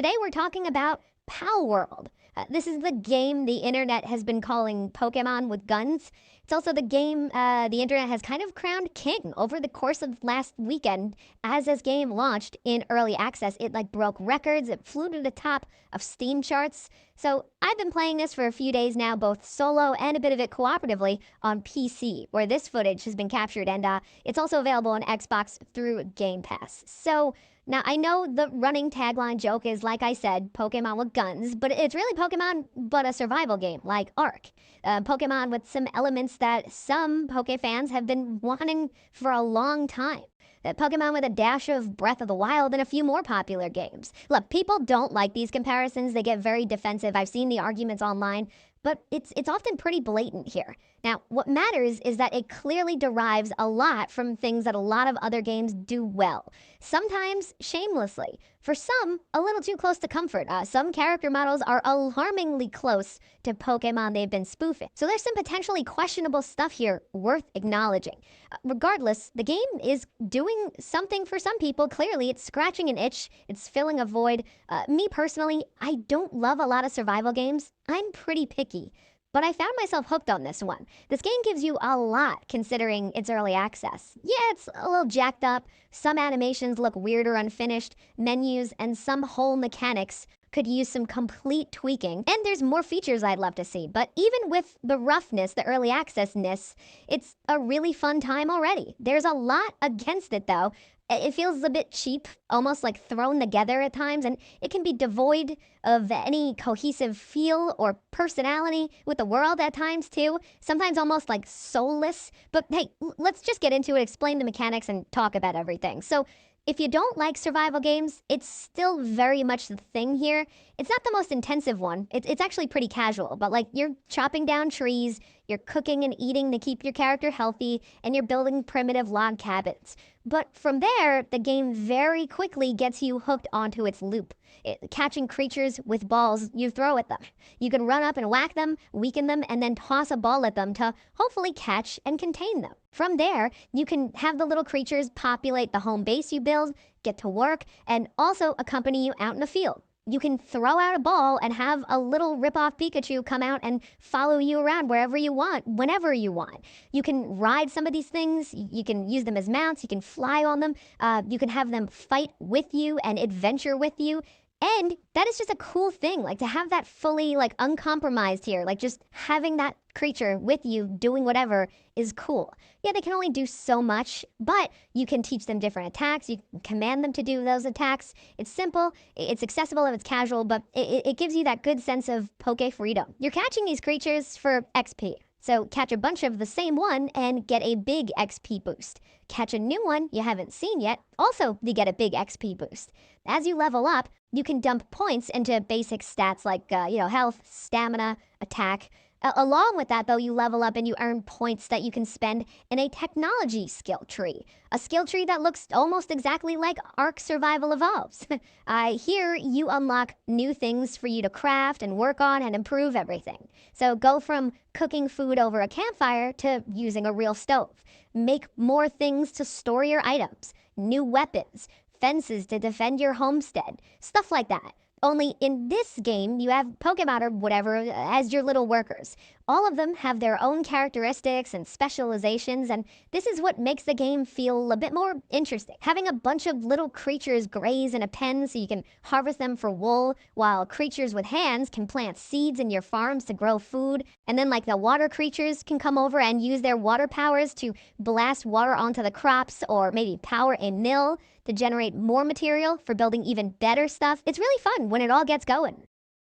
Today we're talking about Palworld. This is the game the internet has been calling Pokemon with guns. It's also the game the internet has kind of crowned king over the course of last weekend. As this game launched in early access, it broke records. It flew to the top of Steam charts. So I've been playing this for a few days now, both solo and a bit of it cooperatively on PC, where this footage has been captured, and it's also available on Xbox through Game Pass. So now, I know the running tagline joke is, like I said, Pokemon with guns, but it's really Pokemon, but a survival game like Ark. Pokemon with some elements that some Poke fans have been wanting for a long time. Pokemon with a dash of Breath of the Wild and a few more popular games. Look, people don't like these comparisons. They get very defensive. I've seen the arguments online, but it's often pretty blatant here. Now, what matters is that it clearly derives a lot from things that a lot of other games do well, sometimes shamelessly. For some, a little too close to comfort. Some character models are alarmingly close to Pokemon they've been spoofing. So there's some potentially questionable stuff here worth acknowledging. Regardless, the game is doing something for some people. Clearly, it's scratching an itch. It's filling a void. Me personally, I don't love a lot of survival games. I'm pretty picky. But I found myself hooked on this one. This game gives you a lot considering its early access. Yeah, it's a little jacked up. Some animations look weird or unfinished. Menus and some whole mechanics could use some complete tweaking. And there's more features I'd love to see. But even with the roughness, the early access-ness, it's a really fun time already. There's a lot against it though. It feels a bit cheap, almost like thrown together at times, and it can be devoid of any cohesive feel or personality with the world at times too. Sometimes almost like soulless. But hey, let's just get into it, explain the mechanics, and talk about everything. So if you don't like survival games, it's still very much the thing here. It's not the most intensive one. It's actually pretty casual, but you're chopping down trees, you're cooking and eating to keep your character healthy, and you're building primitive log cabins. But from there, the game very quickly gets you hooked onto its loop. Catching creatures with balls you throw at them. You can run up and whack them, weaken them, and then toss a ball at them to hopefully catch and contain them. From there, you can have the little creatures populate the home base you build, get to work, and also accompany you out in the field. You can throw out a ball and have a little rip-off Pikachu come out and follow you around wherever you want, whenever you want. You can ride some of these things. You can use them as mounts. You can fly on them. You can have them fight with you and adventure with you. And that is just a cool thing, to have that fully, uncompromised here. Just having that creature with you doing whatever is cool. Yeah, they can only do so much, but you can teach them different attacks. You can command them to do those attacks. It's simple, it's accessible, and it's casual, but it gives you that good sense of poke freedom. You're catching these creatures for XP. So catch a bunch of the same one and get a big XP boost. Catch a new one you haven't seen yet, also you get a big XP boost. As you level up, you can dump points into basic stats like health, stamina, attack. Along with that, though, you level up and you earn points that you can spend in a technology skill tree. A skill tree that looks almost exactly like Ark Survival Evolves. Here, you unlock new things for you to craft and work on and improve everything. So go from cooking food over a campfire to using a real stove. Make more things to store your items. New weapons. Fences to defend your homestead. Stuff like that. Only in this game, you have Pokemon or whatever as your little workers. All of them have their own characteristics and specializations, and this is what makes the game feel a bit more interesting. Having a bunch of little creatures graze in a pen so you can harvest them for wool, while creatures with hands can plant seeds in your farms to grow food, and then the water creatures can come over and use their water powers to blast water onto the crops, or maybe power a mill to generate more material for building even better stuff. It's really fun when it all gets going.